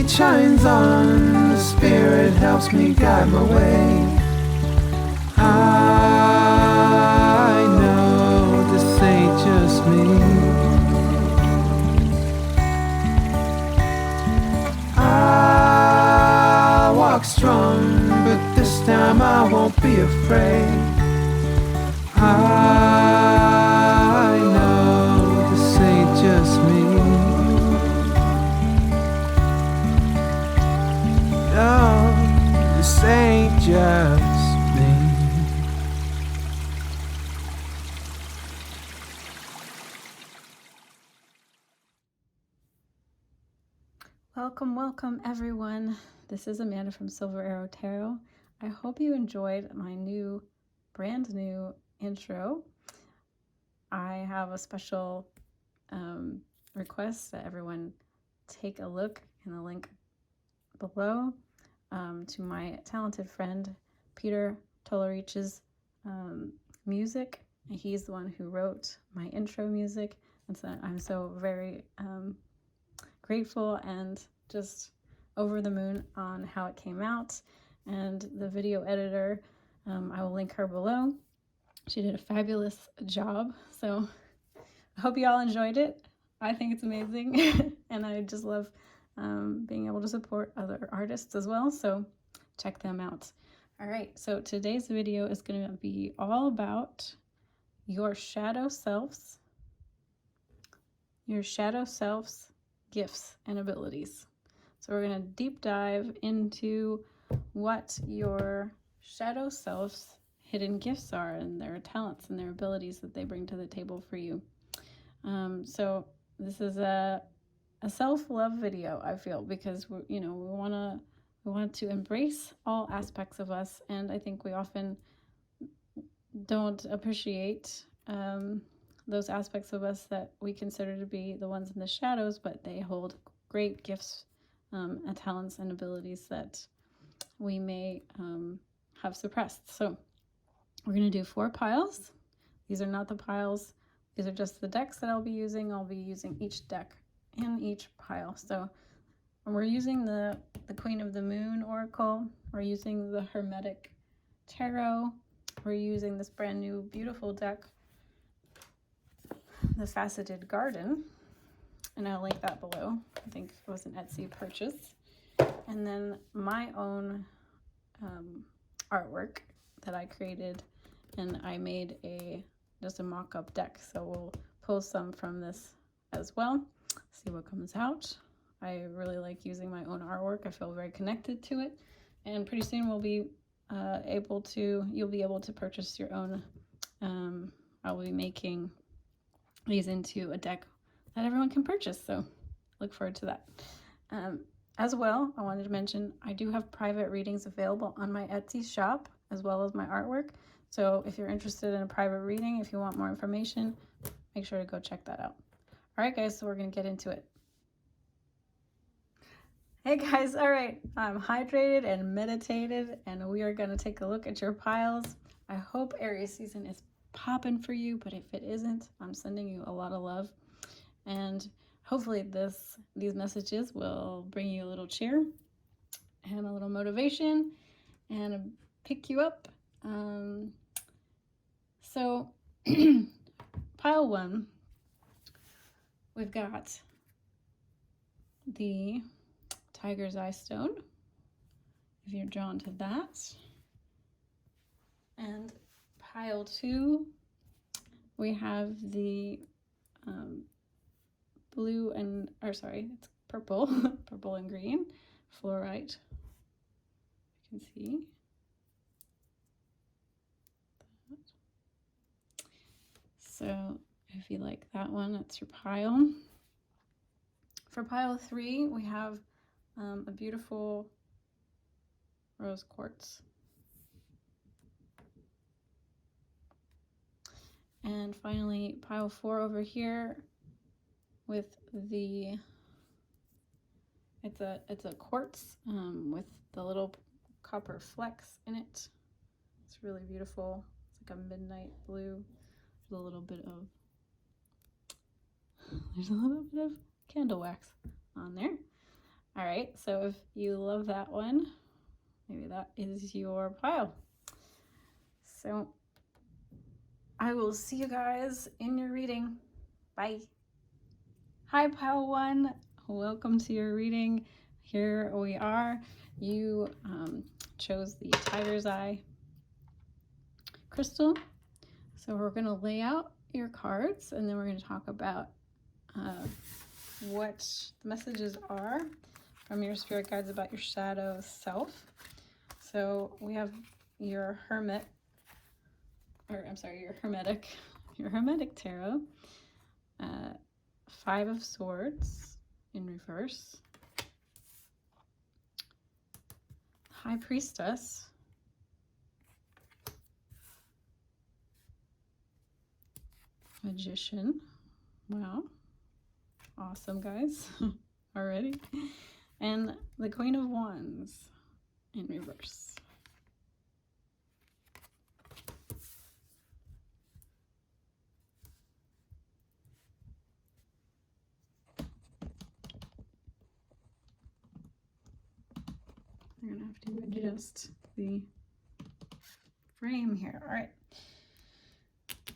light shines on, the Spirit helps me guide my way. I know this ain't just me. I walk strong, but this time I won't be afraid. I know this ain't just me. No, this ain't just me. Welcome everyone. This is Amanda from Silver Arrow Tarot. I hope you enjoyed my brand new intro. I have a special request that everyone take a look in the link below to my talented friend Peter Tolerich's music. He's the one who wrote my intro music, and so I'm so very grateful and just over the moon on how it came out. And the video editor, I will link her below. She did a fabulous job, so I hope you all enjoyed it. I think it's amazing and I just love being able to support other artists as well, so check them out. All right, so today's video is going to be all about your shadow self's gifts and abilities. So we're going to deep dive into what your shadow self's hidden gifts are and their talents and their abilities that they bring to the table for you. So this is a self-love video, I feel, because we want to embrace all aspects of us, and I think we often don't appreciate those aspects of us that we consider to be the ones in the shadows, but they hold great gifts and talents and abilities that we may have suppressed. So we're going to do 4 piles. These are not the piles. These are just the decks that I'll be using. I'll be using each deck in each pile. So when we're using the Queen of the Moon Oracle, we're using the Hermetic Tarot, we're using this brand new beautiful deck, the Faceted Garden, and I'll link that below. I think it was an Etsy purchase. And then my own artwork that I created, and I made just a mock-up deck, so we'll pull some from this as well, see what comes out. I really like using my own artwork. I feel very connected to it, and pretty soon you'll be able to purchase your own. I'll be making these into a deck that everyone can purchase, so look forward to that. As well, I wanted to mention I do have private readings available on my Etsy shop as well as my artwork. So if you're interested in a private reading, if you want more information, make sure to go check that out. All right, guys, so we're going to get into it. Hey, guys. All right, I'm hydrated and meditated, and we are going to take a look at your piles. I hope Aries season is popping for you, but if it isn't, I'm sending you a lot of love. And hopefully these messages will bring you a little cheer and a little motivation and pick you up. So pile 1, we've got the Tiger's Eye Stone, if you're drawn to that. And pile 2, we have the it's purple, purple and green, fluorite, you can see. So if you like that one, that's your pile. For pile 3, we have a beautiful rose quartz. And finally, pile 4 over here with it's a quartz with the little copper flecks in it. It's really beautiful. It's like a midnight blue. There's a little bit of candle wax on there. All right, so if you love that one, maybe that is your pile. So I will see you guys in your reading. Bye. Hi, pile 1. Welcome to your reading. Here we are. You chose the tiger's eye crystal. So we're going to lay out your cards, and then we're going to talk about what the messages are from your spirit guides about your shadow self. So we have your hermetic tarot, 5 of Swords in reverse, High Priestess, Magician. Wow, awesome, guys. Already. And the Queen of Wands in reverse. I'm gonna have to adjust the frame here. All right,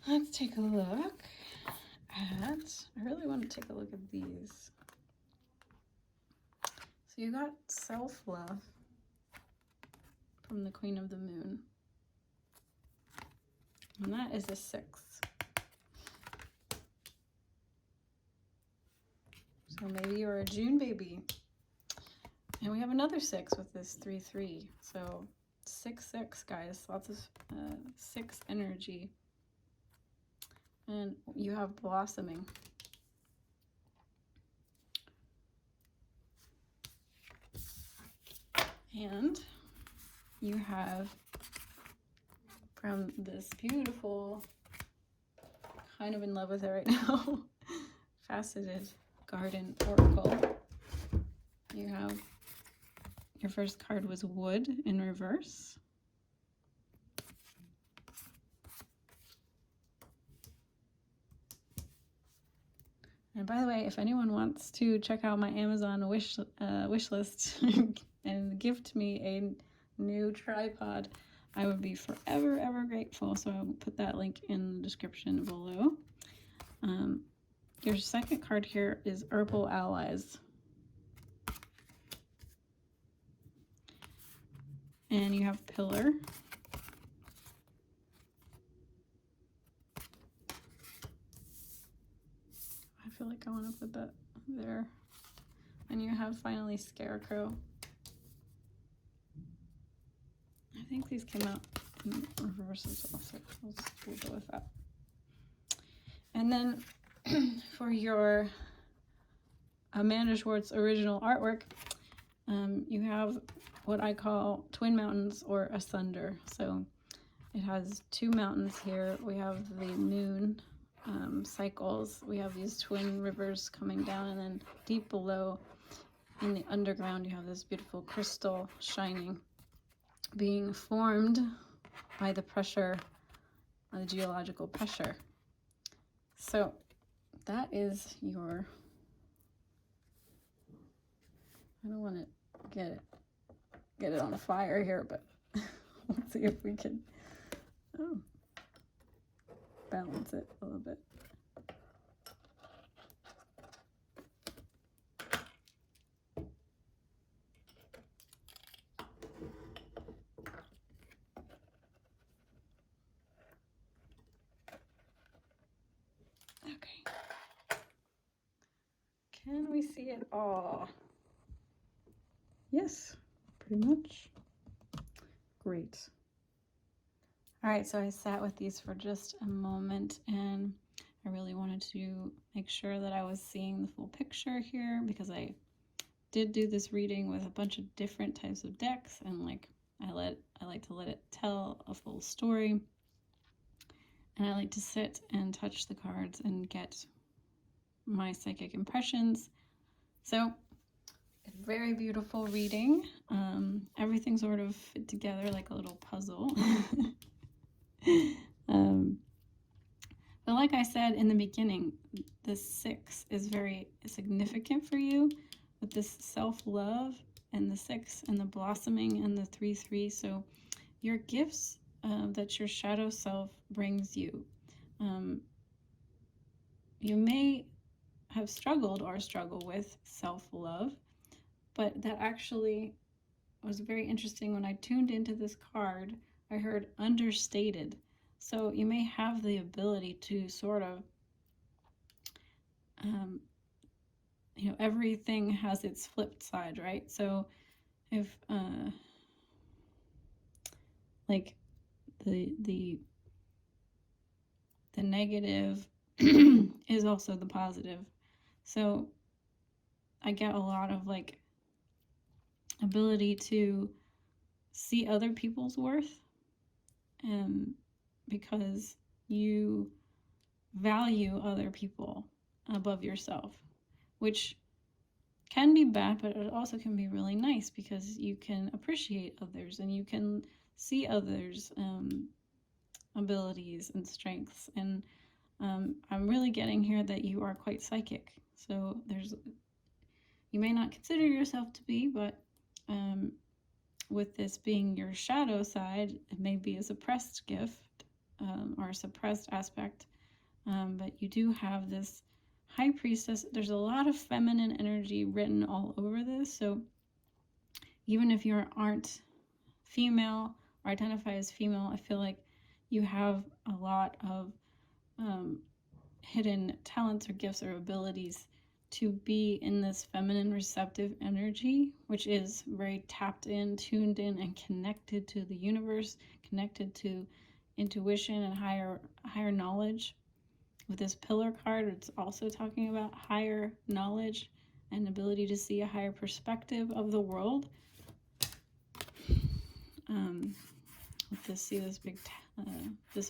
let's take a look at, I really want to take a look at these. So you got self-love from the Queen of the Moon, and that is a 6. So maybe you're a June baby. And we have another 6 with this 3-3. So 6-6, guys. Lots of 6 energy. And you have blossoming. And you have, from this beautiful, kind of in love with it right now, faceted garden oracle, you have, your first card was Wood in reverse. And by the way, if anyone wants to check out my Amazon wish list and gift me a new tripod, I would be forever, ever grateful. So I'll put that link in the description below. Your second card here is Herbal Allies. And you have Pillar. I feel like I want to put that there. And you have finally Scarecrow. I think these came out in reverse as well, so we'll go with that. And then for your Amanda Schwartz original artwork, you have what I call Twin Mountains or Asunder. So it has 2 mountains here. We have the moon cycles. We have these twin rivers coming down, and then deep below in the underground you have this beautiful crystal shining, being formed by the pressure, the geological pressure. So that is your, I don't want to get it on fire here, but let's see if we can balance it a little bit. Okay. Can we see it all? Yes, pretty much. Great. All right, so I sat with these for just a moment, and I really wanted to make sure that I was seeing the full picture here, because I did do this reading with a bunch of different types of decks, and I like to let it tell a full story, and I like to sit and touch the cards and get my psychic impressions. So a very beautiful reading. Everything sort of fit together like a little puzzle. But like I said in the beginning, the 6 is very significant for you. with this self-love and the 6 and the blossoming and the 3-3. So your gifts that your shadow self brings you, you may have struggled or struggle with self-love, but that actually was very interesting. When I tuned into this card, I heard understated. So you may have the ability to sort of, you know, everything has its flipped side, right? So if like the negative is also the positive. So I get a lot of like ability to see other people's worth, because you value other people above yourself, which can be bad, but it also can be really nice because you can appreciate others and you can see others' abilities and strengths. And I'm really getting here that you are quite psychic. So you may not consider yourself to be, but with this being your shadow side, it may be a suppressed gift or a suppressed aspect. But you do have this High Priestess. There's a lot of feminine energy written all over this. So even if you aren't female or identify as female, I feel like you have a lot of hidden talents or gifts or abilities to be in this feminine receptive energy, which is very tapped in, tuned in, and connected to the universe, connected to intuition and higher knowledge. With this Pillar card, it's also talking about higher knowledge and ability to see a higher perspective of the world. With this, see this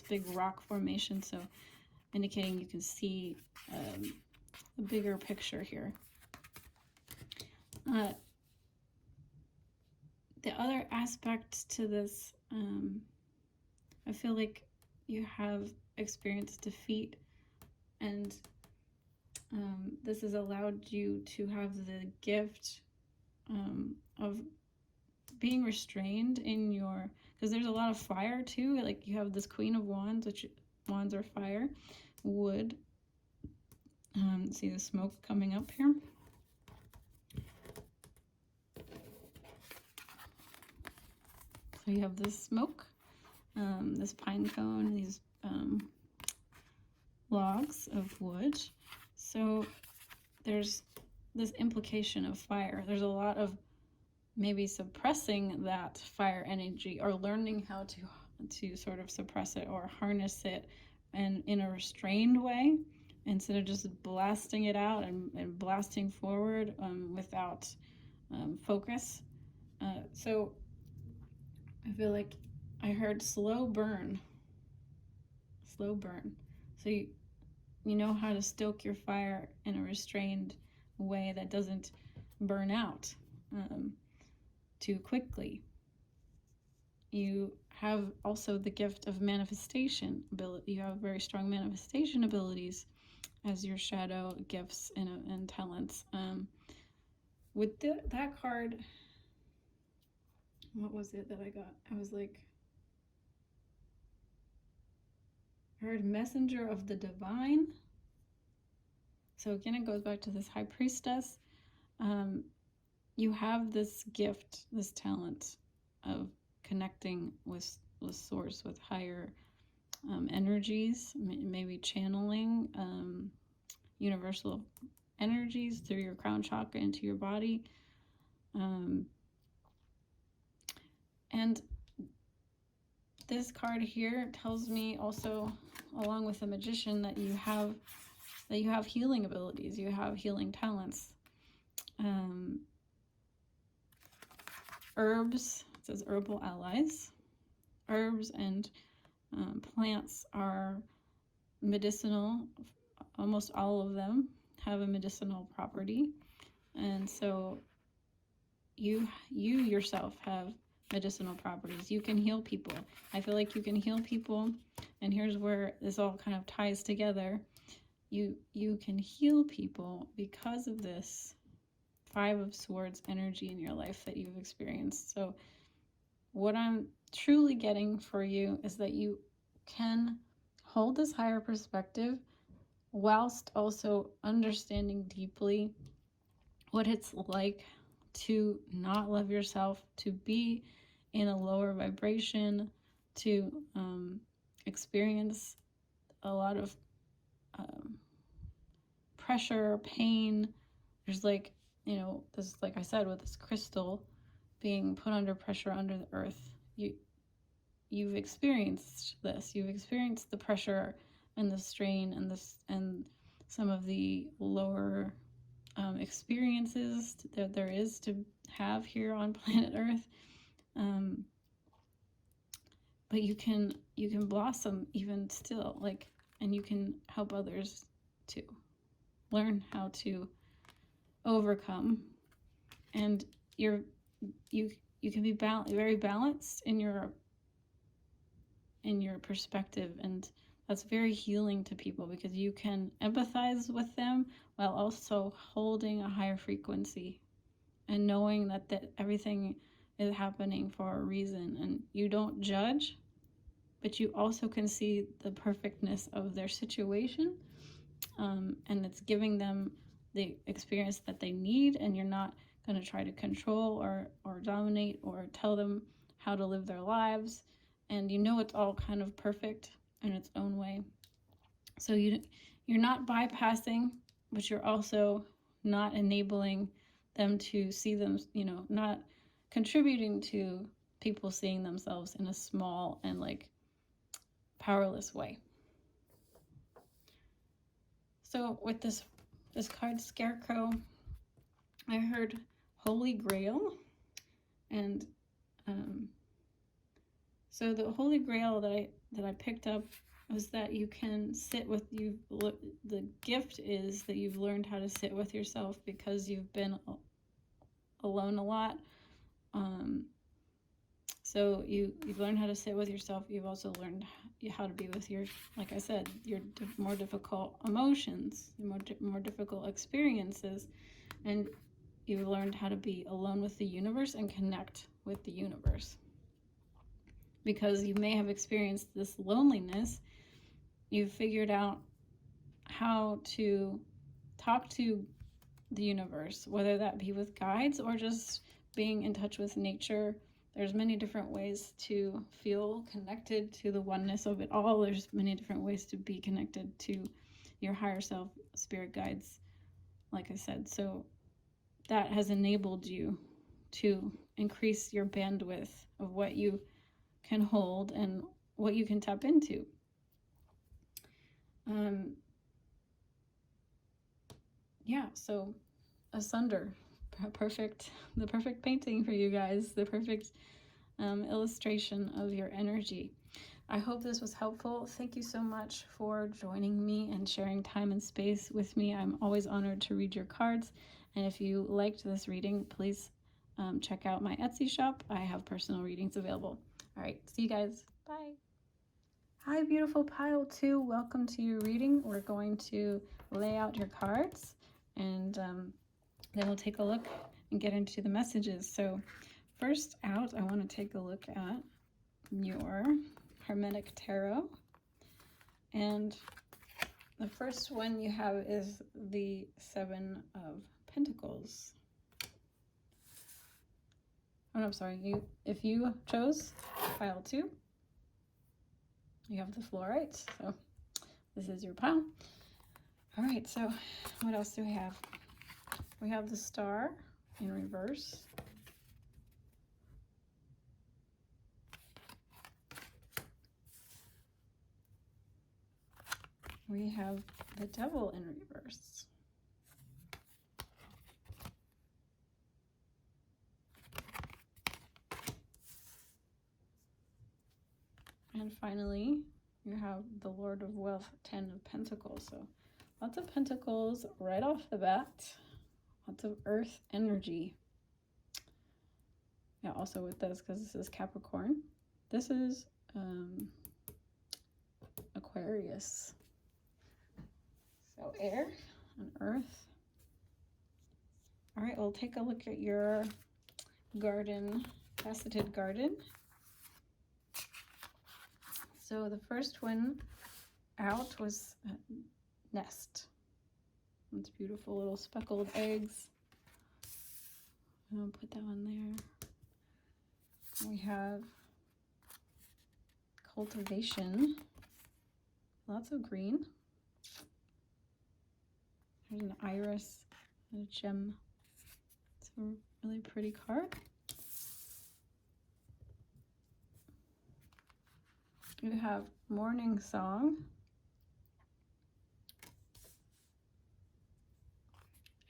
big rock formation, so indicating you can see the bigger picture here. The other aspect to this, I feel like you have experienced defeat, and this has allowed you to have the gift of being restrained in your, because there's a lot of fire too, like you have this Queen of Wands, which wands are fire, wood. See the smoke coming up here. So you have this smoke, this pine cone, these logs of wood. So there's this implication of fire. There's a lot of maybe suppressing that fire energy, or learning how to sort of suppress it or harness it, and in a restrained way, instead of just blasting it out and blasting forward without focus. So I feel like I heard slow burn. So you know how to stoke your fire in a restrained way that doesn't burn out too quickly. You have also the gift of manifestation ability. You have very strong manifestation abilities as your shadow gifts and talents. With that card, what was it that I got? I was like, I heard messenger of the divine. So again, it goes back to this High Priestess. You have this gift, this talent of connecting with source, with higher energies, maybe channeling universal energies through your crown chakra into your body. And this card here tells me also, along with the Magician, that you have healing abilities, you have healing talents. Herbs, it says herbal allies. Herbs and plants are medicinal. Almost all of them have a medicinal property. And so you yourself have medicinal properties. You can heal people. I feel like you can heal people. And here's where this all kind of ties together. You can heal people because of this Five of Swords energy in your life that you've experienced. So what I'm truly getting for you is that you can hold this higher perspective whilst also understanding deeply what it's like to not love yourself, to be in a lower vibration, to experience a lot of pressure, pain. There's like, you know, this, like I said, with this crystal being put under pressure under the earth, you've experienced this. You've experienced the pressure and the strain and some of the lower experiences that there is to have here on planet Earth. But you can blossom even still, like, and you can help others to learn how to overcome, and you can be very balanced in your perspective, and that's very healing to people because you can empathize with them while also holding a higher frequency and knowing that everything is happening for a reason, and you don't judge, but you also can see the perfectness of their situation, and it's giving them the experience that they need, and you're not going to try to control or dominate or tell them how to live their lives, and you know it's all kind of perfect in its own way. So you're not bypassing, but you're also not enabling them to see them, you know, not contributing to people seeing themselves in a small and like powerless way. So with this card Scarecrow, I heard Holy Grail, and so the Holy Grail that I picked up was that you can sit with you. The gift is that you've learned how to sit with yourself because you've been alone a lot. So you've learned how to sit with yourself. You've also learned how to be with your, like I said, your more difficult emotions, more difficult experiences, and you've learned how to be alone with the universe and connect with the universe. Because you may have experienced this loneliness, you've figured out how to talk to the universe, whether that be with guides or just being in touch with nature. There's many different ways to feel connected to the oneness of it all. There's many different ways to be connected to your higher self, spirit guides, like I said. So that has enabled you to increase your bandwidth of what you can hold and what you can tap into. Yeah, so Asunder, the perfect painting for you guys, the perfect illustration of your energy. I hope this was helpful. Thank you so much for joining me and sharing time and space with me. I'm always honored to read your cards. And if you liked this reading, please check out my Etsy shop. I have personal readings available. All right, see you guys. Bye. Hi, beautiful pile 2. Welcome to your reading. We're going to lay out your cards, and then we'll take a look and get into the messages. So first out, I want to take a look at your Hermetic Tarot. And the first one you have is the Seven of Pentacles. Oh, no, I'm sorry. If you chose pile 2, you have the fluorite. So this is your pile. All right, so what else do we have? We have the Star in reverse. We have the Devil in reverse. And finally, you have the Lord of Wealth, 10 of Pentacles. So lots of pentacles right off the bat. Lots of earth energy. Yeah, also with this, because this is Capricorn. This is Aquarius. So air and earth. All right, we'll take a look at your garden, faceted garden. So the first one out was nest. It's beautiful little speckled eggs. I'll put that one there. We have cultivation. Lots of green. There's an iris, a gem. It's a really pretty card. You have morning song.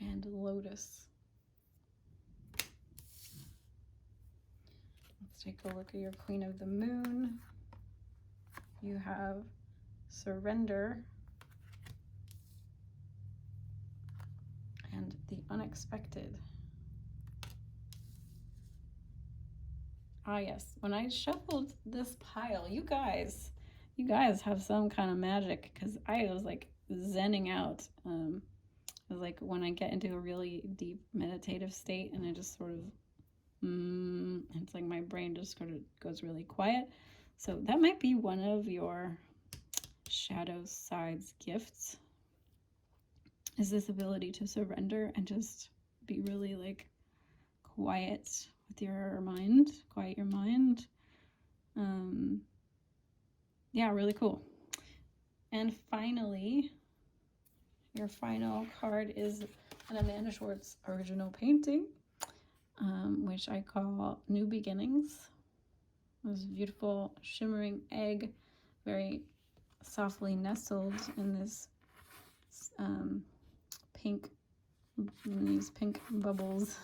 And lotus. Let's take a look at your Queen of the Moon. You have surrender and the unexpected. Ah, yes, when I shuffled this pile, you guys have some kind of magic, because I was like zenning out. It was like when I get into a really deep meditative state and I just sort of, it's like my brain just sort of goes really quiet. So that might be one of your shadow sides gifts, is this ability to surrender and just be really like quiet with your mind, quiet your mind. Yeah, really cool. And finally, your final card is an Amanda Schwartz original painting, which I call New Beginnings. This beautiful shimmering egg, very softly nestled in this pink, these pink bubbles.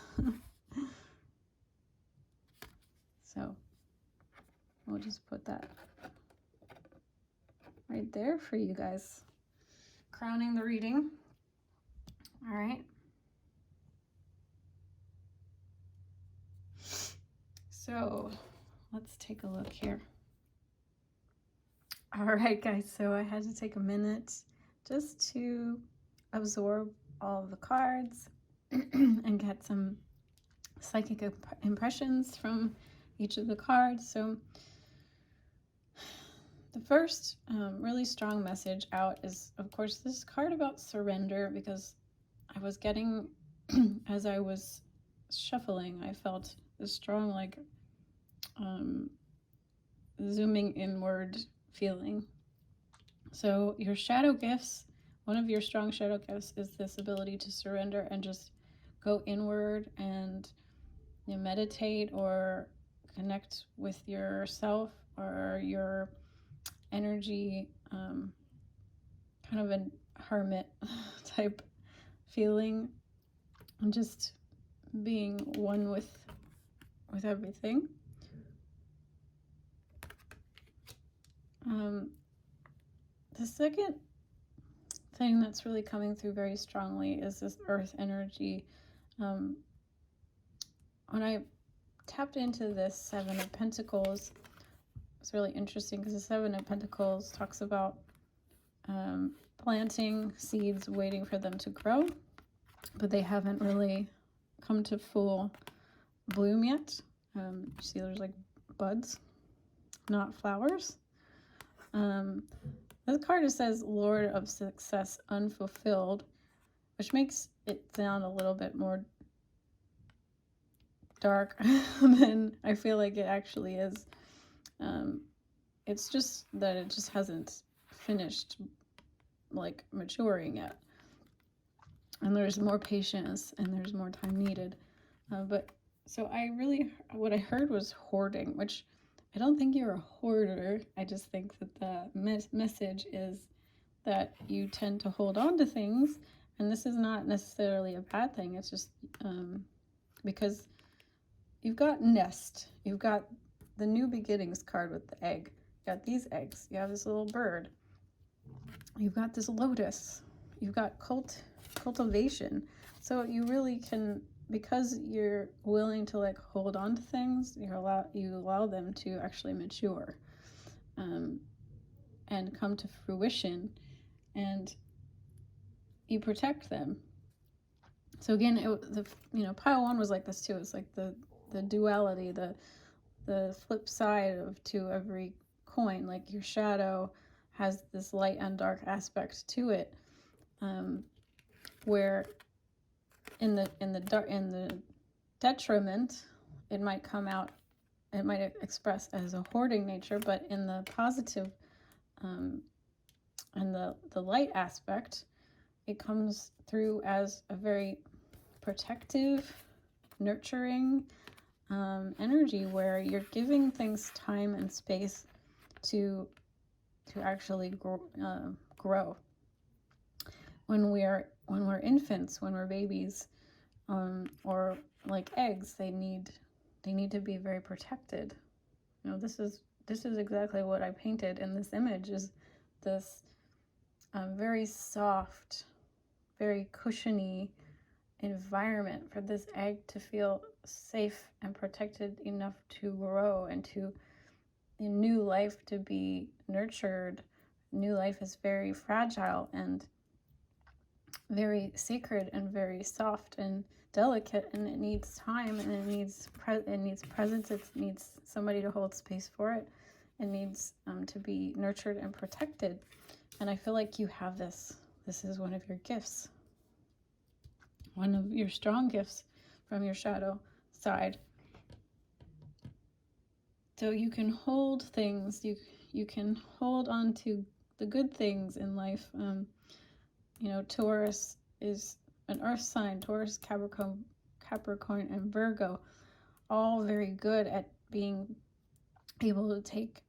So we'll just put that right there for you guys, crowning the reading. All right. So let's take a look here. All right, guys, so I had to take a minute just to absorb all of the cards and get some psychic impressions from each of the cards. So the first really strong message out is, of course, this card about surrender, because I was getting, as I was shuffling, I felt a strong, like, zooming inward feeling. So your shadow gifts, one of your strong shadow gifts is this ability to surrender and just go inward and, you know, meditate or connect with yourself or your energy, kind of a hermit type feeling, and just being one with everything. The second thing that's really coming through very strongly is this earth energy. When I tapped into this Seven of Pentacles, it's really interesting because the Seven of Pentacles talks about planting seeds, waiting for them to grow, but they haven't really come to full bloom yet. You see there's like buds, not flowers. This card says Lord of Success Unfulfilled, which makes it sound a little bit more dark than I feel like it actually is. It's just that it just hasn't finished like maturing yet, and there's more patience and there's more time needed. But so what I heard was hoarding, which I don't think you're a hoarder. I just think that the message is that you tend to hold on to things, and this is not necessarily a bad thing. It's just because you've got nest, you've got the New Beginnings card with the egg, you got these eggs, you have this little bird, you've got this lotus, you've got cultivation. So you really can, because you're willing to like hold on to things, you allow them to actually mature and come to fruition, and you protect them. So again, pile one was like this too. It's like the duality, the flip side to every coin. Like your shadow has this light and dark aspect to it, where in the detriment, it might come out, it might express as a hoarding nature, but in the positive and the light aspect, it comes through as a very protective, nurturing energy, where you're giving things time and space to actually grow. When we're infants, when we're babies, or like eggs, they need to be very protected. This is exactly what I painted in this image, is this very soft, very cushiony environment for this egg to feel safe and protected enough to grow and to new life to be nurtured. New life is very fragile and very sacred and very soft and delicate, and it needs time, and it needs presence. It needs somebody to hold space for it. It needs to be nurtured and protected. And I feel like you have this. This is one of your gifts, one of your strong gifts from your shadow side. So you can hold things. You can hold on to the good things in life. Taurus is an earth sign. Taurus, Capricorn, and Virgo, all very good at being able to take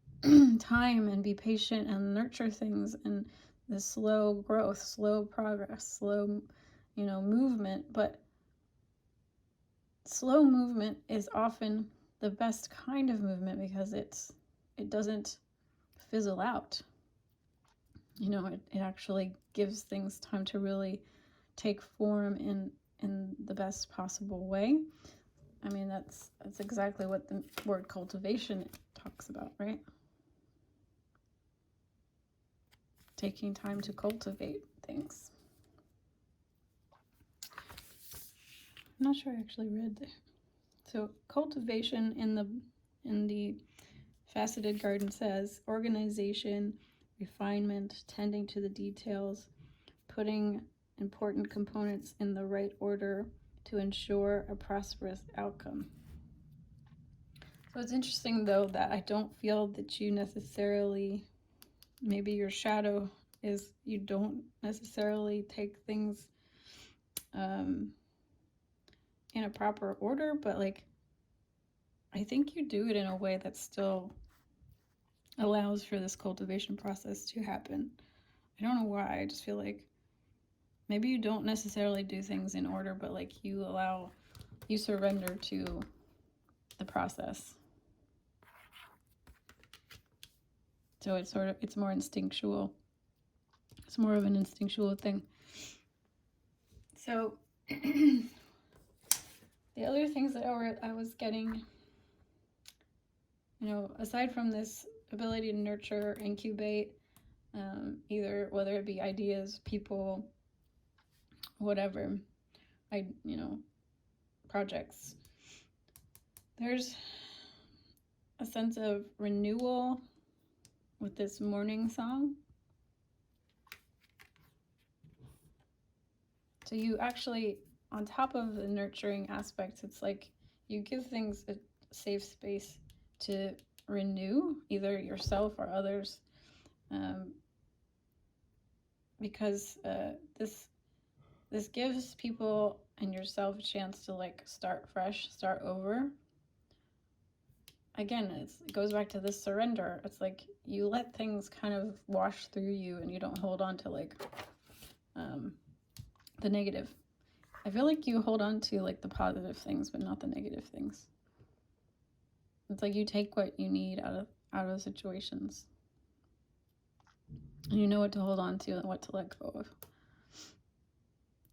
time and be patient and nurture things, and the slow growth, slow progress, slow, movement. But slow movement is often the best kind of movement, because it doesn't fizzle out. It actually gives things time to really take form in the best possible way. I mean, that's exactly what the word cultivation talks about, right? Taking time to cultivate things. I'm not sure I actually read there. So cultivation in the faceted garden says organization, refinement, tending to the details, putting important components in the right order to ensure a prosperous outcome. So it's interesting, though, that I don't feel that you necessarily, maybe your shadow is, you don't necessarily take things in a proper order, but like, I think you do it in a way that still allows for this cultivation process to happen. I don't know why. I just feel like maybe you don't necessarily do things in order, but like you surrender to the process. So it's more instinctual. It's more of an instinctual thing. So the other things that I was getting, aside from this ability to nurture, incubate, either whether it be ideas, people, whatever, projects, there's a sense of renewal with this morning song. So you actually, on top of the nurturing aspects, it's like you give things a safe space to renew, either yourself or others, because this gives people and yourself a chance to like start fresh, start over. Again, it goes back to this surrender. It's like you let things kind of wash through you, and you don't hold on to like the negative. I feel like you hold on to like the positive things, but not the negative things. It's like you take what you need out of situations, and you know what to hold on to and what to let go of.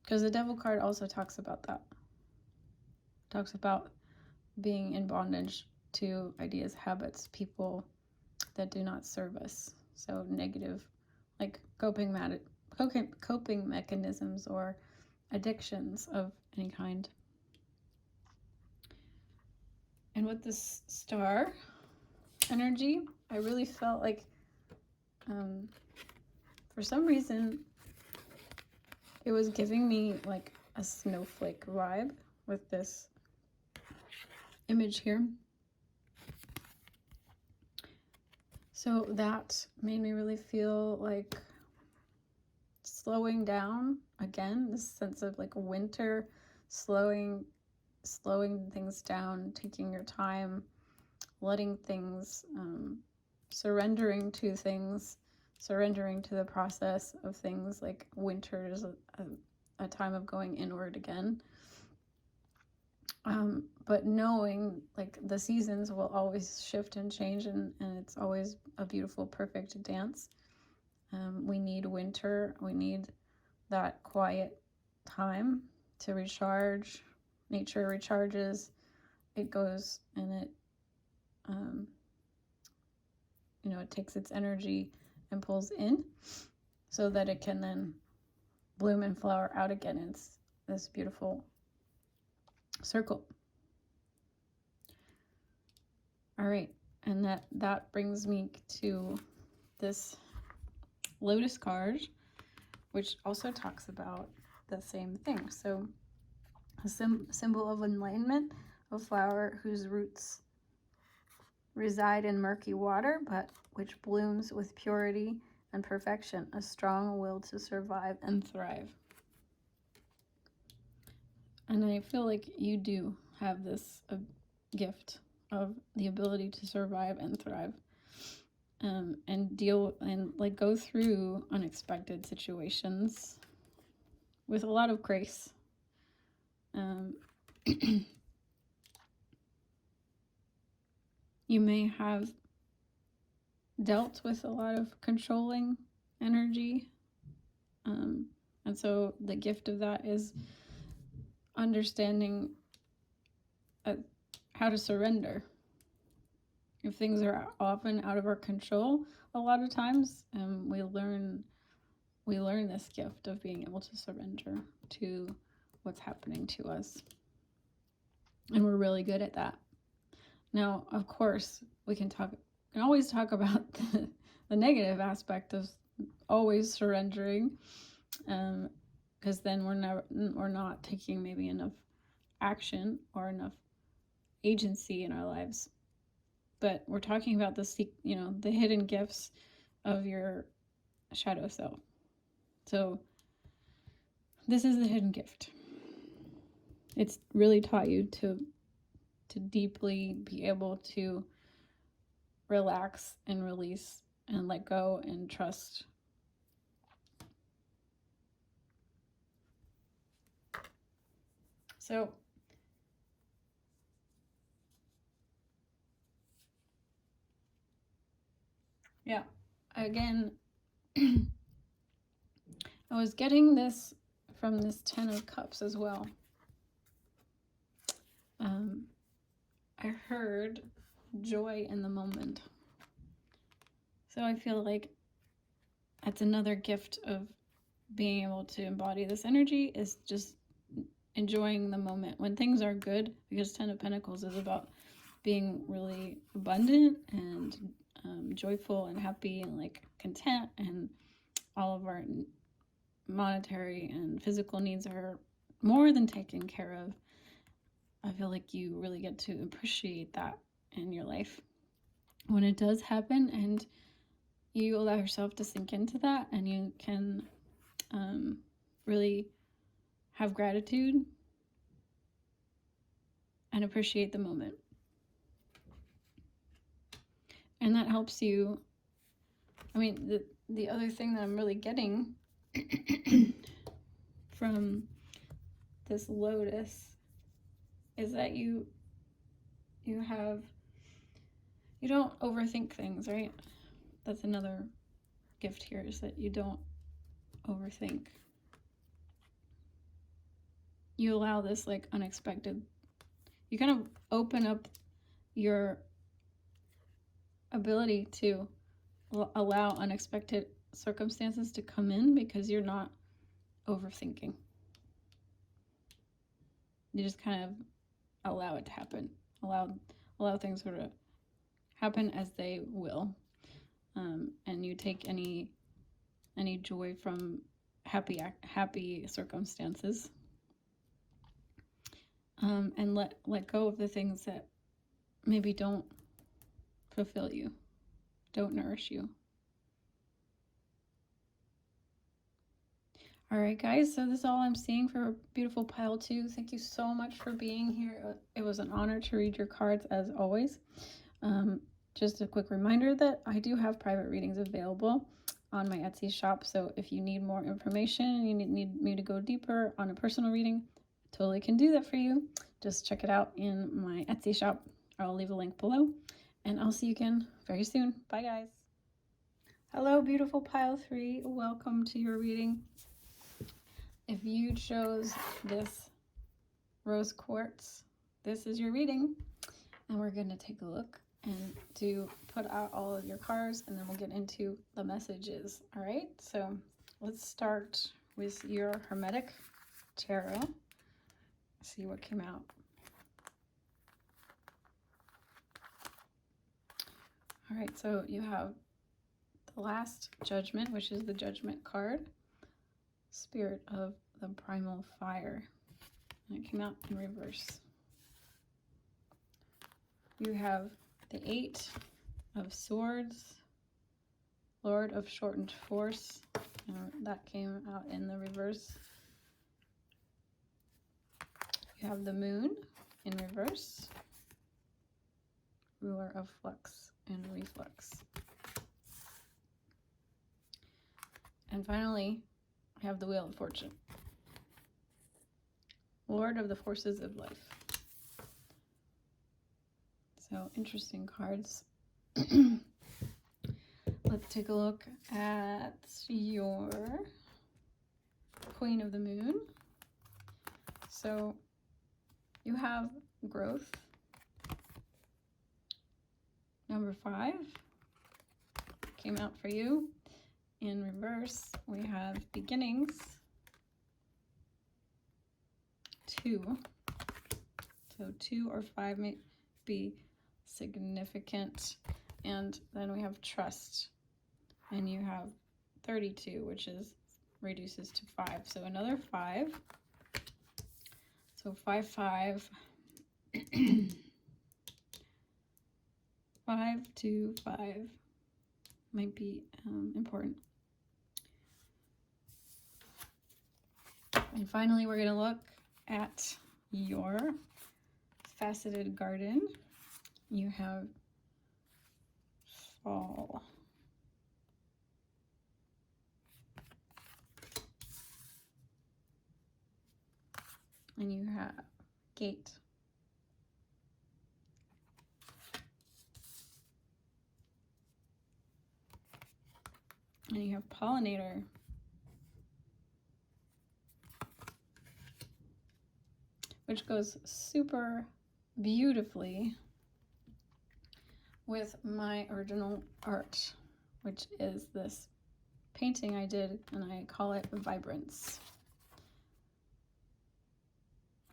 Because the Devil card also talks about that. It talks about being in bondage to ideas, habits, people that do not serve us. So negative, like coping mechanisms, or addictions of any kind. And with this star energy, I really felt like for some reason it was giving me like a snowflake vibe with this image here. So that made me really feel like slowing down again, this sense of like winter, slowing things down, taking your time, letting things, surrendering to things, surrendering to the process of things. Like winter is a time of going inward again. But knowing like the seasons will always shift and change, and it's always a beautiful, perfect dance. We need winter. We need that quiet time to recharge. Nature recharges. It goes and it, it takes its energy and pulls in so that it can then bloom and flower out again. It's this beautiful circle. All right, and that brings me to this lotus card, which also talks about the same thing. So a symbol of enlightenment, a flower whose roots reside in murky water, but which blooms with purity and perfection, a strong will to survive and thrive. And I feel like you do have this gift of the ability to survive and thrive, and deal and like go through unexpected situations with a lot of grace. You may have dealt with a lot of controlling energy, and so the gift of that is understanding how to surrender. If things are often out of our control, a lot of times we learn this gift of being able to surrender to what's happening to us, and we're really good at that. Now, of course, we can always talk about the negative aspect of always surrendering, because then we're not taking maybe enough action or enough agency in our lives. But we're talking about the hidden gifts of your shadow self. So this is the hidden gift. It's really taught you to deeply be able to relax and release and let go and trust. So yeah, again, I was getting this from this 10 of Cups as well. I heard joy in the moment. So I feel like that's another gift of being able to embody this energy, is just enjoying the moment when things are good, because 10 of Pentacles is about being really abundant and joyful and happy and like content, and all of our monetary and physical needs are more than taken care of. I feel like you really get to appreciate that in your life when it does happen, and you allow yourself to sink into that, and you can really have gratitude and appreciate the moment. And that helps you. I mean, the other thing that I'm really getting from this lotus is that you don't overthink things, right? That's another gift here, is that you don't overthink. You allow this like unexpected, you kind of open up your ability to allow unexpected circumstances to come in because you're not overthinking. you just kind of allow it to happen. Allow things sort of happen as they will. And you take any joy from happy circumstances. And let go of the things that maybe don't fulfill you, don't nourish you. All right, guys, so this is all I'm seeing for beautiful pile 2. Thank you so much for being here. It was an honor to read your cards as always. Just a quick reminder that I do have private readings available on my Etsy shop. So if you need more information, you need me to go deeper on a personal reading, I totally can do that for you. Just check it out in my Etsy shop. I'll leave a link below, and I'll see you again very soon. Bye, guys. Hello, beautiful pile 3. Welcome to your reading. If you chose this rose quartz, this is your reading, and we're going to take a look and to put out all of your cards, and then we'll get into the messages. All right, so let's start with your hermetic tarot. See what came out. All right, so you have the last judgment, which is the judgment card. Spirit of the primal fire, and it came out in reverse. You have the 8 of swords, Lord of shortened force, that came out in the reverse. You have the moon in reverse, ruler of flux and reflux. And finally, I have the Wheel of Fortune, Lord of the forces of life. So interesting cards. Let's take a look at your Queen of the Moon. So you have growth. Number 5 came out for you. In reverse, we have beginnings. 2. So 2 or 5 may be significant. And then we have trust. And you have 32, which reduces to 5. So another 5. So 5, 5. 5, 2, 5 might be important. And finally, we're going to look at your faceted garden. You have fall. And you have gate. And you have pollinator. Which goes super beautifully with my original art, which is this painting I did, and I call it Vibrance.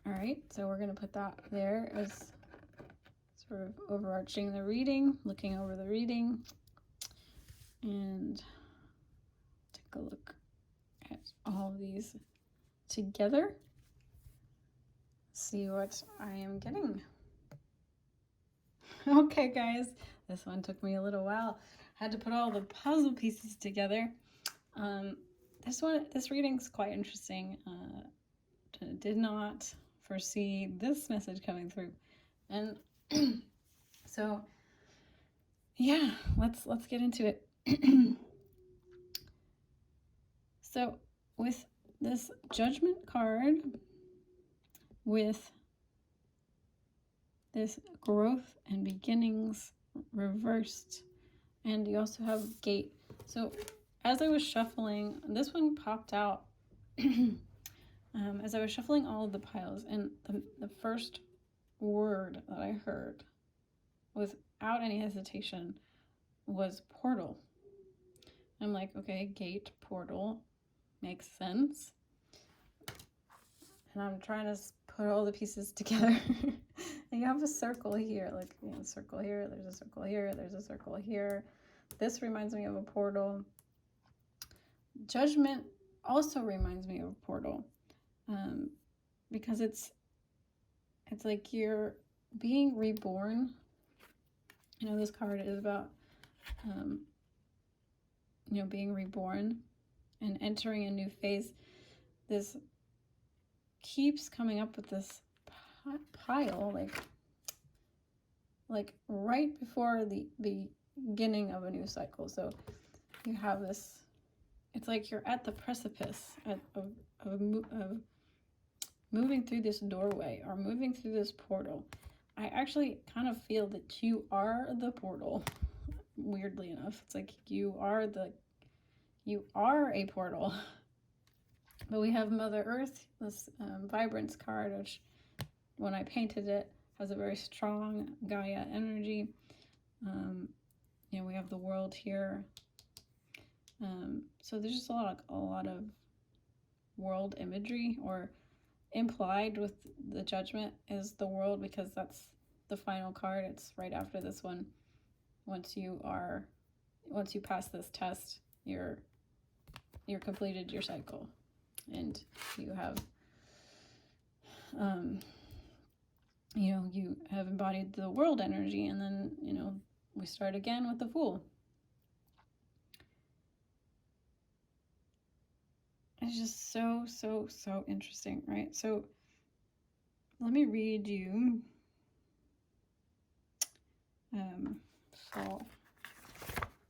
All right, so we're gonna put that there as sort of overarching the reading, looking over the reading, and take a look at all of these together. See what I am getting. Okay, guys, this one took me a little while. I had to put all the puzzle pieces together. This reading's quite interesting. Did not foresee this message coming through, and so yeah, let's get into it. So with this judgment card, with this growth and beginnings reversed, and you also have gate. So as I was shuffling, this one popped out as I was shuffling all of the piles, and the first word that I heard without any hesitation was portal. I'm like, okay, gate, portal, makes sense. and I'm trying to put all the pieces together. And you have a circle here, like, you know, a circle here, there's a circle here, there's a circle here. This reminds me of a portal. Judgment also reminds me of a portal, because it's like you're being reborn. You know, this card is about, you know, being reborn and entering a new phase. This keeps coming up with this pile, like right before the beginning of a new cycle. So you have this, it's like you're at the precipice of moving through this doorway or moving through this portal. I actually kind of feel that you are the portal, weirdly enough. It's like you are a portal. But we have Mother Earth, this Vibrance card, which when I painted it has a very strong Gaia energy. You know, we have the world here. So there's just a lot of world imagery, or implied with the Judgment is the world, because that's the final card. It's right after this one. Once you pass this test, you're completed your cycle, and you have you know, you have embodied the world energy, and then, you know, we start again with the Fool. It's just so interesting, right? So let me read you fall.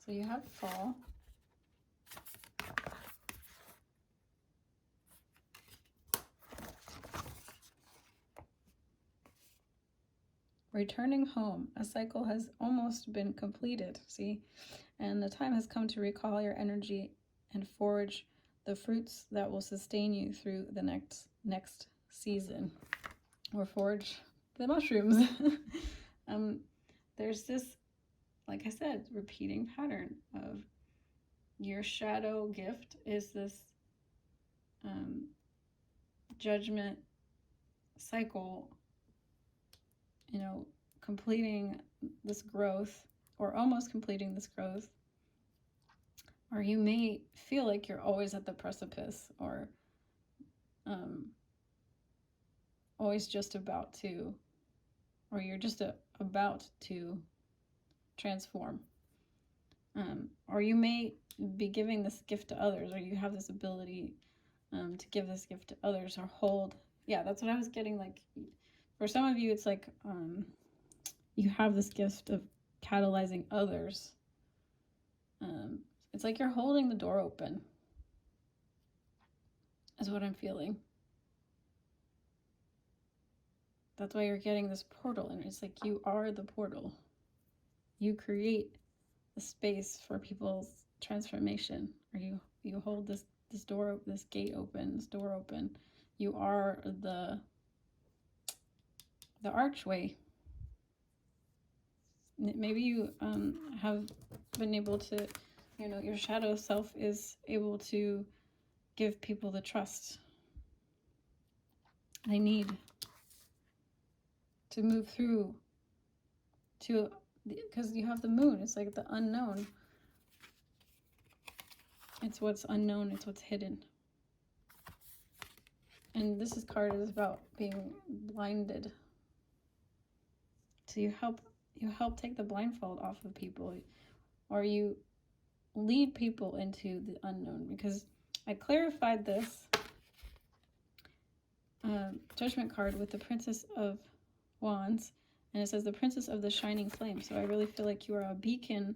So you have fall. Returning home. A cycle has almost been completed, see? And the time has come to recall your energy and forge the fruits that will sustain you through the next season, or forge the mushrooms. There's this, like I said, repeating pattern of your shadow gift is this judgment cycle, you know, completing this growth, or almost completing this growth. Or you may feel like you're always at the precipice, or always just about to, or you're just about to transform. Or you may be giving this gift to others, or you have this ability to give this gift to others, or hold. Yeah, that's what I was getting. Like, for some of you, it's like you have this gift of catalyzing others. It's like you're holding the door open, is what I'm feeling. That's why you're getting this portal, and it's like you are the portal. You create the space for people's transformation, or you hold this door, this gate open, this door open. You are the archway. Maybe you have been able to, you know, your shadow self is able to give people the trust they need to move through to, because you have the moon. It's like the unknown. It's what's unknown. It's what's hidden. And this card is about being blinded. So you help take the blindfold off of people, or you lead people into the unknown. Because I clarified this judgment card with the Princess of Wands, and it says the Princess of the Shining Flame. So I really feel like you are a beacon,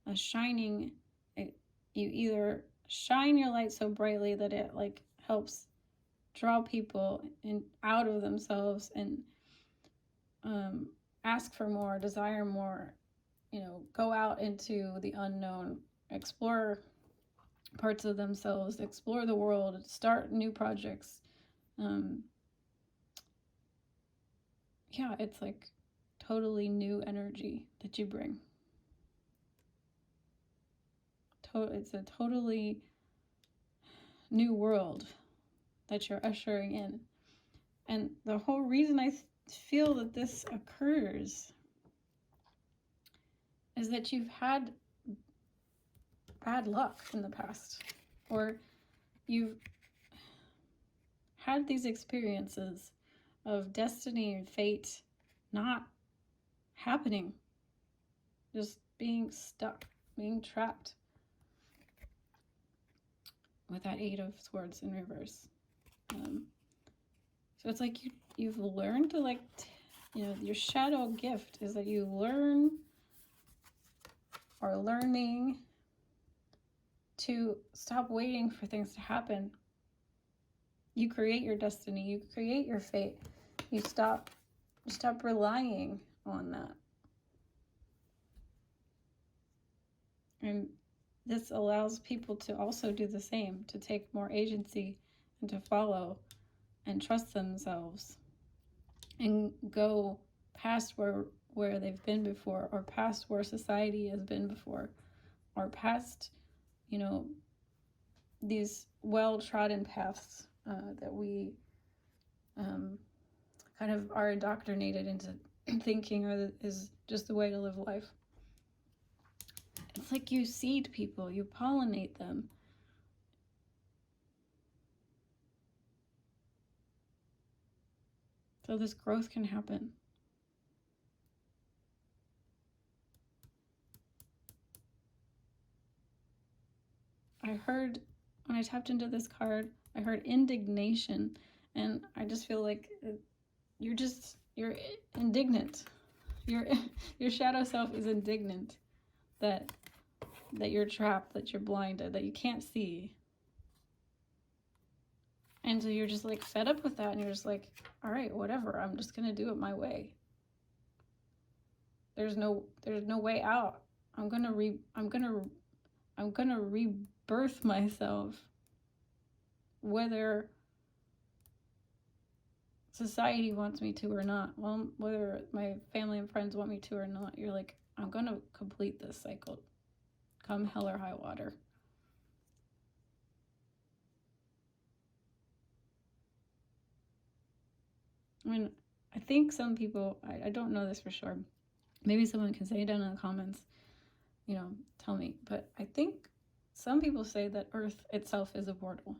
a shining. You either shine your light so brightly that it like helps draw people out of themselves and ask for more, desire more, you know, go out into the unknown, explore parts of themselves, explore the world, start new projects. Yeah, it's like totally new energy that you bring. It's a totally new world that you're ushering in. And the whole reason I feel that this occurs is that you've had bad luck in the past, or you've had these experiences of destiny and fate not happening, just being stuck, being trapped with that 8 of Swords in reverse. So it's like you've learned to, like, your shadow gift is that you are learning to stop waiting for things to happen. You create your destiny, you create your fate. You stop relying on that. And this allows people to also do the same, to take more agency and to follow and trust themselves and go past where they've been before, or past where society has been before, or past, these well-trodden paths that we kind of are indoctrinated into thinking is just the way to live life. It's like you seed people, you pollinate them. So this growth can happen. I heard, when I tapped into this card, I heard indignation, and I just feel like you're indignant. Your shadow self is indignant that you're trapped, that you're blinded, that you can't see. And so you're just like fed up with that, and you're just like, all right, whatever, I'm just gonna do it my way. There's no way out. I'm gonna rebirth myself, whether society wants me to or not. Well, whether my family and friends want me to or not. You're like, I'm gonna complete this cycle, come hell or high water. I mean, I think some people, I don't know this for sure. Maybe someone can say it down in the comments, tell me. But I think some people say that Earth itself is a portal.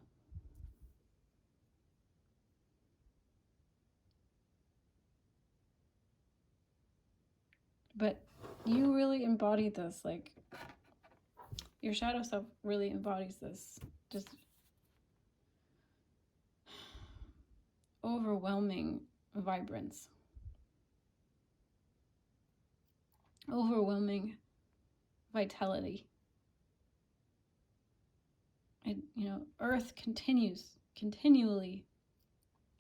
But you really embody this, like, your shadow self really embodies this, just overwhelming vibrance, overwhelming vitality. And, Earth continually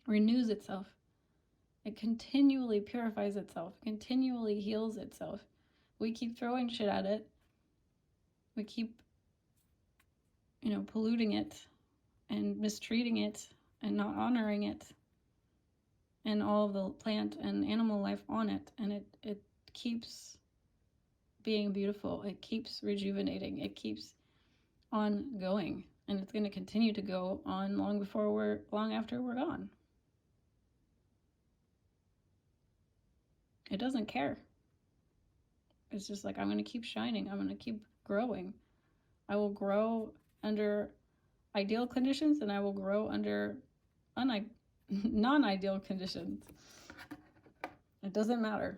renews itself. It continually purifies itself, continually heals itself. We keep throwing shit at it. We keep, polluting it and mistreating it and not honoring it and all of the plant and animal life on it. And it keeps being beautiful. It keeps rejuvenating. It keeps on going. And it's going to continue to go on long after we're gone. It doesn't care. It's just like, I'm going to keep shining. I'm going to keep growing. I will grow under ideal conditions, and I will grow under non-ideal conditions. It doesn't matter.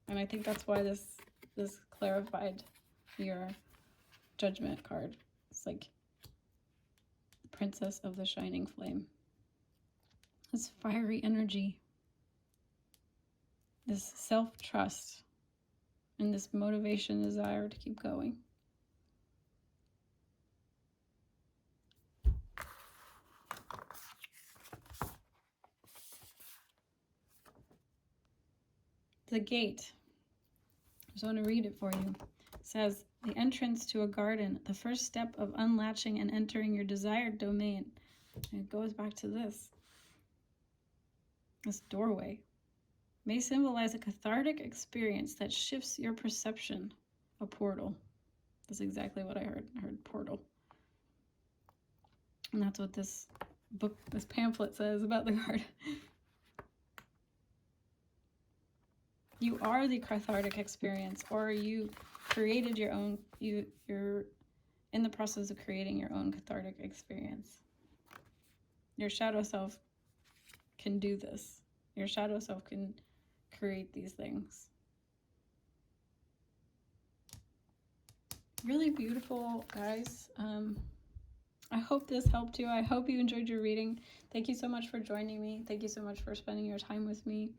And I think that's why this clarified your Judgment card. It's like the Princess of the Shining Flame. This fiery energy, this self-trust, and this motivation, desire to keep going. The gate, I just want to read it for you. It says, the entrance to a garden, the first step of unlatching and entering your desired domain. And it goes back to this doorway. May symbolize a cathartic experience that shifts your perception. A portal. That's exactly what I heard. I heard portal. And that's what this book, this pamphlet says about the card. You are the cathartic experience, or you created your own, you're in the process of creating your own cathartic experience. Your shadow self can do this. Your shadow self can create these things. Really beautiful, guys. I hope this helped you. I hope you enjoyed your reading. Thank you so much for joining me. Thank you so much for spending your time with me.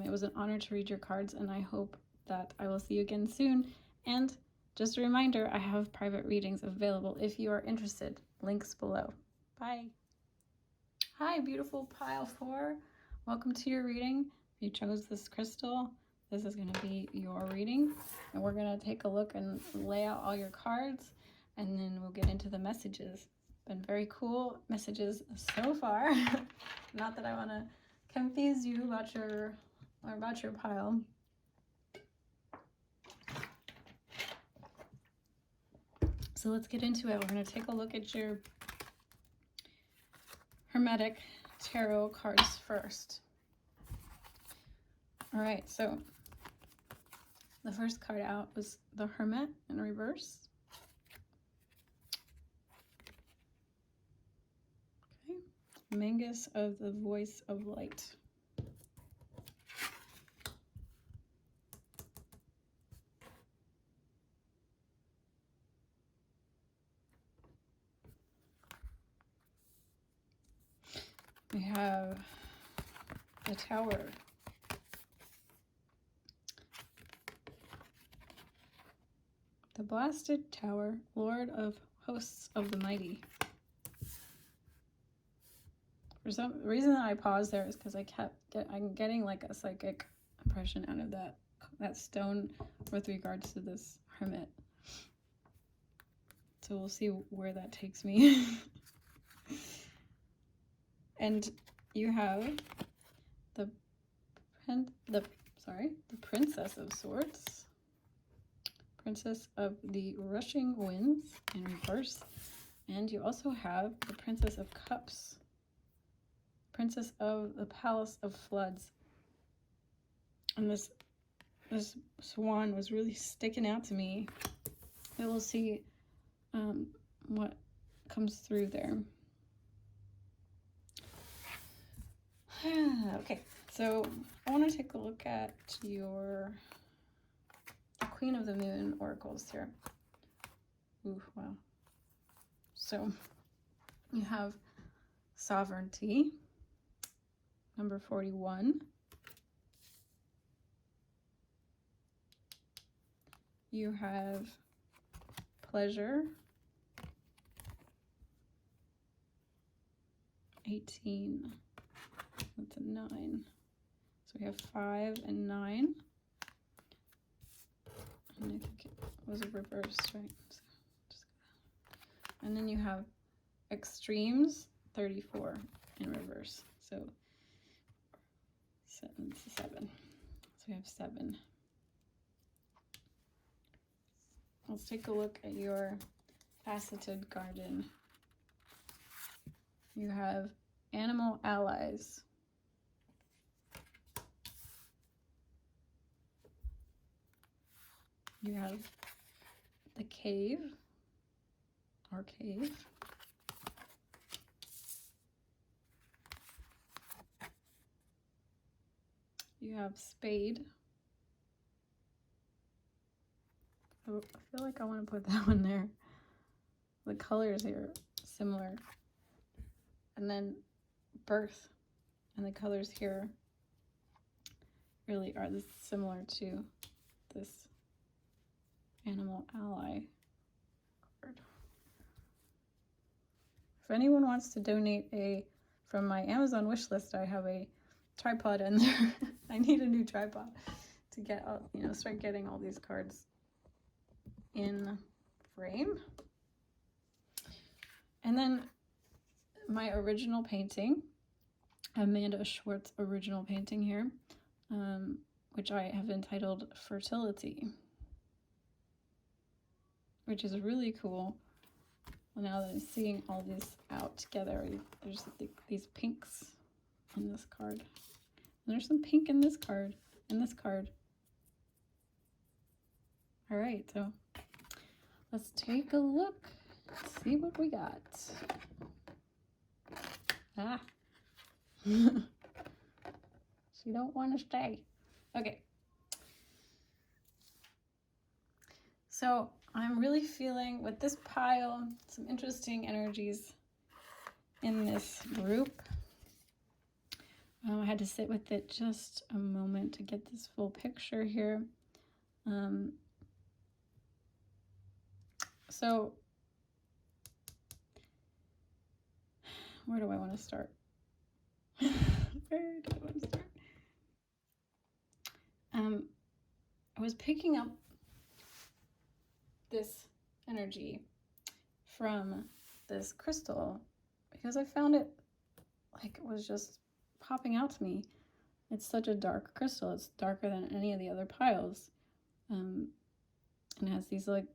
It was an honor to read your cards, and I hope that I will see you again soon. And just a reminder, I have private readings available if you are interested. Links below. Bye. Hi, beautiful pile 4. Welcome to your reading. If you chose this crystal, this is going to be your reading. And we're going to take a look and lay out all your cards, and then we'll get into the messages. Been very cool messages so far. Not that I want to confuse you about your pile. So let's get into it. We're going to take a look at your hermetic tarot cards first. All right, so the first card out was the Hermit in reverse. Okay, Mangus of the Voice of Light. We have the Tower. The Blasted Tower, Lord of Hosts of the Mighty. For some reason that I paused there is because I'm getting like a psychic impression out of that stone with regards to this hermit. So we'll see where that takes me. And you have the Princess of Swords, Princess of the Rushing Winds in reverse, and you also have the Princess of Cups, Princess of the Palace of Floods. And this swan was really sticking out to me. And we'll see what comes through there. Okay, so I want to take a look at your Queen of the Moon oracles here. Ooh, wow. So you have Sovereignty, number 41. You have Pleasure, 18. That's a 9. So we have 5 and 9. And I think it was a reverse, right? So and then you have Extremes, 34 in reverse. So 7. So we have 7. Let's take a look at your Faceted Garden. You have Animal Allies. You have the Cave, or Cave. You have Spade. I feel like I want to put that one there. The colors here are similar. And then Birth, and the colors here really are similar to this Animal Ally card. If anyone wants to donate from my Amazon wish list, I have a tripod in there. I need a new tripod to get start getting all these cards in frame. And then my original painting, Amanda Schwartz original painting here, which I have entitled Fertility, which is really cool. now that I'm seeing all these out together, there's these pinks in this card. And there's some pink in this card, and this card. All right, so let's take a look, see what we got. Ah. She don't want to stay. Okay. So I'm really feeling with this pile some interesting energies in this group. I had to sit with it just a moment to get this full picture here. So where do I want to start? Where do I want to start? I was picking up this energy from this crystal because I found it like it was just popping out to me. It's such a dark crystal. It's darker than any of the other piles. And it has these like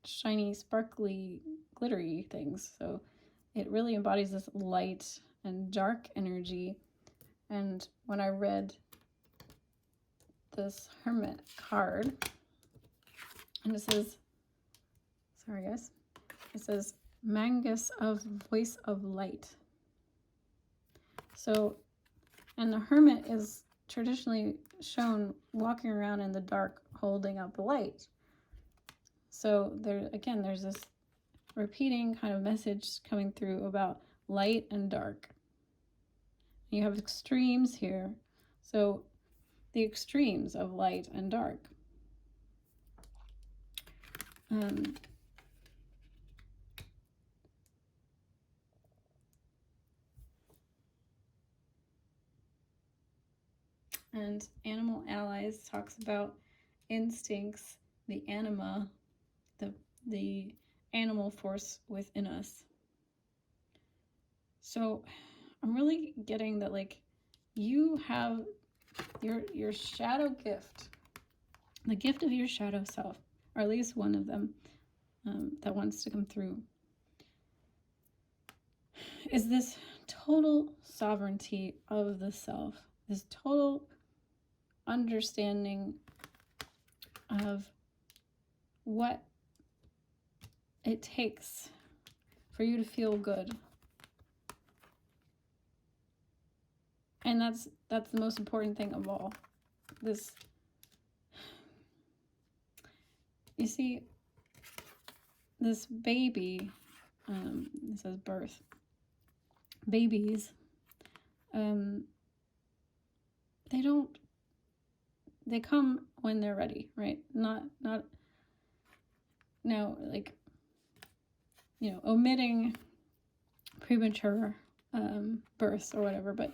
shiny, sparkly, glittery things. So it really embodies this light and dark energy. And when I read this Hermit card, and it says, sorry guys, it says Mangus of Voice of Light. So, and the Hermit is traditionally shown walking around in the dark holding up a light. So there, again, there's this repeating kind of message coming through about light and dark. You have extremes here. So the extremes of light and dark. And Animal Allies talks about instincts, the anima, the animal force within us. So I'm really getting that, like, you have your shadow gift, the gift of your shadow self, or at least one of them that wants to come through, is this total sovereignty of the self, this total understanding of what it takes for you to feel good. And that's the most important thing of all. This, you see, this baby, it says birth. Babies, they come when they're ready, right? Not now, like, you know, omitting premature births or whatever, but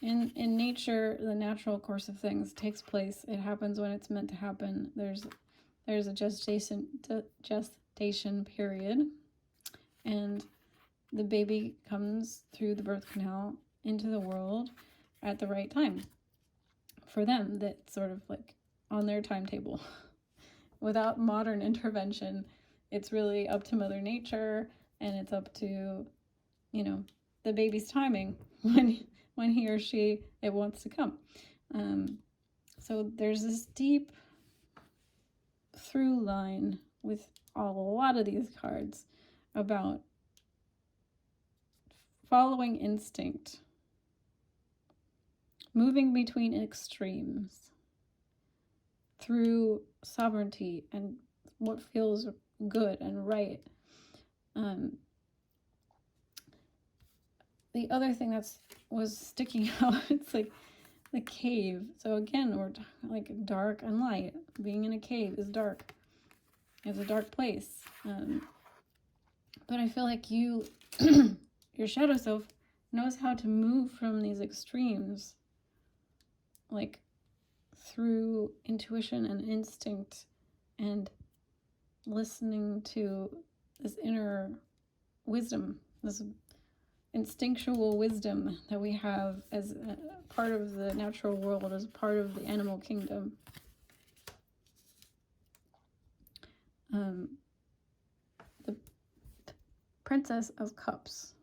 in nature, the natural course of things takes place. It happens when it's meant to happen. There's a gestation period, and the baby comes through the birth canal into the world at the right time for them. That's sort of like on their timetable. Without modern intervention, it's really up to Mother Nature, and it's up to, you know, the baby's timing when he or she it wants to come. So there's this deep through line with a lot of these cards about following instinct, moving between extremes through sovereignty and what feels good and right. The other thing was sticking out, it's like the cave. So again, we're talking like dark and light. Being in a cave is dark. It's a dark place. But I feel like you, your shadow self, knows how to move from these extremes, like through intuition and instinct and listening to this inner wisdom, this instinctual wisdom that we have as a part of the natural world, as a part of the animal kingdom. Princess of Cups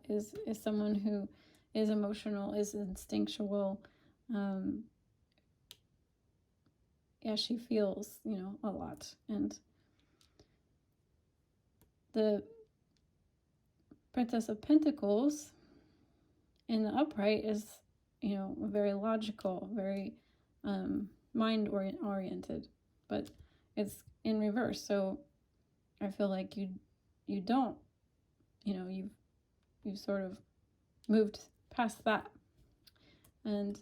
is someone who is emotional, is instinctual. Yeah, she feels, a lot. And the Princess of Pentacles in the upright is, very logical, very mind oriented, but it's in reverse. So I feel like you don't, you've sort of moved past that. And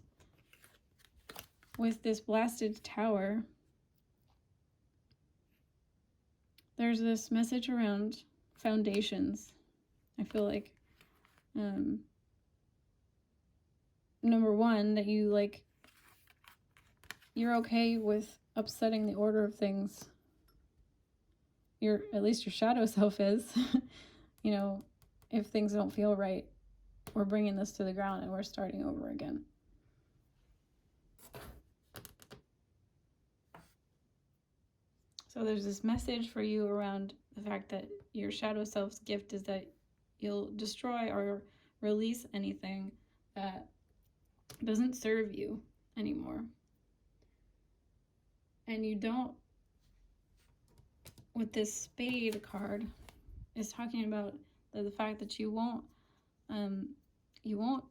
with this blasted tower, there's this message around foundations. I feel like, number one, that you're okay with upsetting the order of things. At least your shadow self is. If things don't feel right, we're bringing this to the ground and we're starting over again. So there's this message for you around the fact that your shadow self's gift is that you'll destroy or release anything that doesn't serve you anymore. And you don't, with this spade card, is talking about the fact that you won't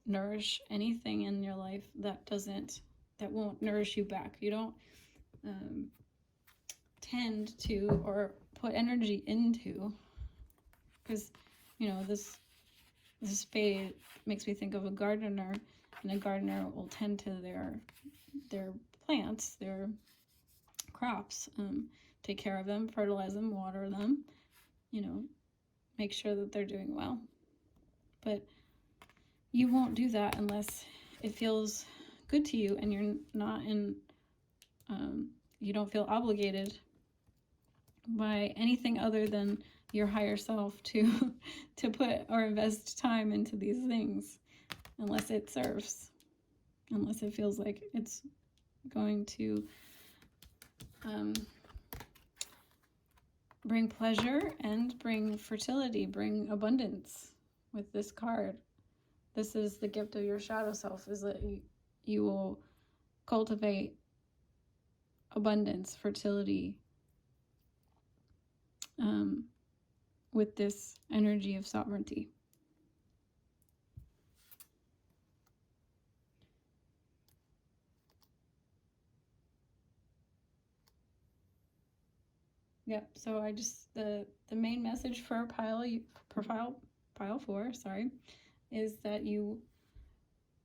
nourish anything in your life that won't nourish you back. You don't tend to or put energy into, because this spade makes me think of a gardener, and a gardener will tend to their plants, their crops, take care of them, fertilize them, water them, make sure that they're doing well. But you won't do that unless it feels good to you and you're not you don't feel obligated by anything other than your higher self to put or invest time into these things, unless it serves, unless it feels like it's going to bring pleasure and bring fertility, bring abundance. With this card, this is the gift of your shadow self, is that you will cultivate abundance, fertility, with this energy of sovereignty. Yep, so I just, the main message for pile 4, is that you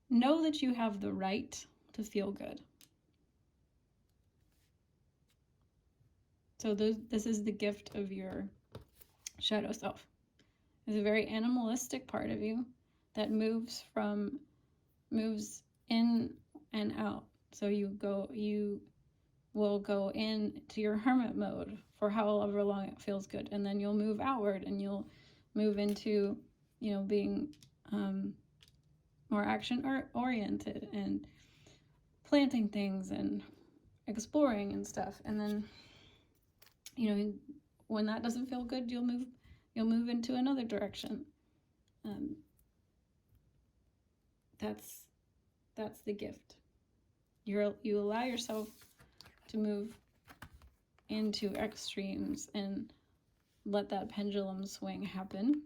know that you have the right to feel good. So this is the gift of your shadow self. It's a very animalistic part of you that moves in and out. So you will go into your hermit mode for however long it feels good, and then you'll move outward and you'll move into, being more action oriented and planting things and exploring and stuff. And then, when that doesn't feel good, you'll move into another direction. That's the gift. You allow yourself to move into extremes and let that pendulum swing happen,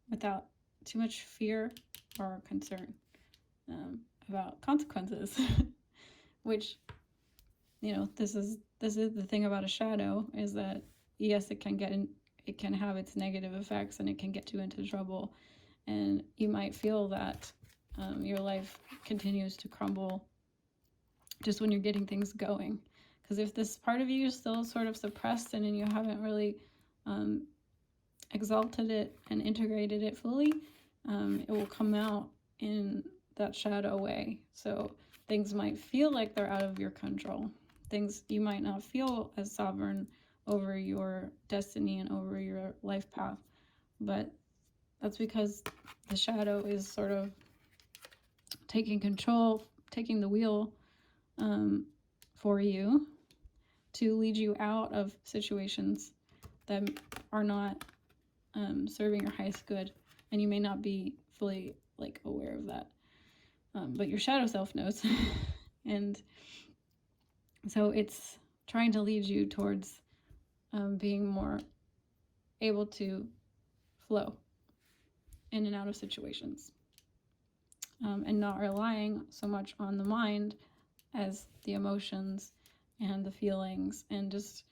without too much fear or concern about consequences. Which, this is the thing about a shadow, is that yes, it can have its negative effects and it can get you into trouble, and you might feel that your life continues to crumble just when you're getting things going. Because if this part of you is still sort of suppressed and you haven't really exalted it and integrated it fully, it will come out in that shadow way. So things might feel like they're out of your control. You might not feel as sovereign over your destiny and over your life path, but that's because the shadow is sort of taking control, taking the wheel for you, to lead you out of situations that are not serving your highest good, and you may not be fully like aware of that, but your shadow self knows. And so it's trying to lead you towards being more able to flow in and out of situations, and not relying so much on the mind as the emotions and the feelings, and just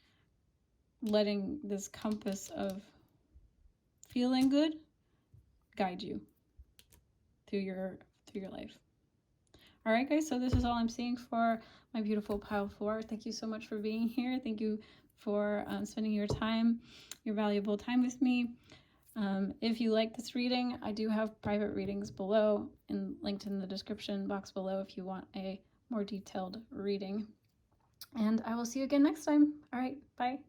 letting this compass of feeling good guide you through your life. All right, guys, so this is all I'm seeing for my beautiful pile 4. Thank you so much for being here. Thank you for spending your valuable time with me. If you like this reading, I do have private readings below and linked in the description box below if you want a more detailed reading. And I will see you again next time. All right, bye.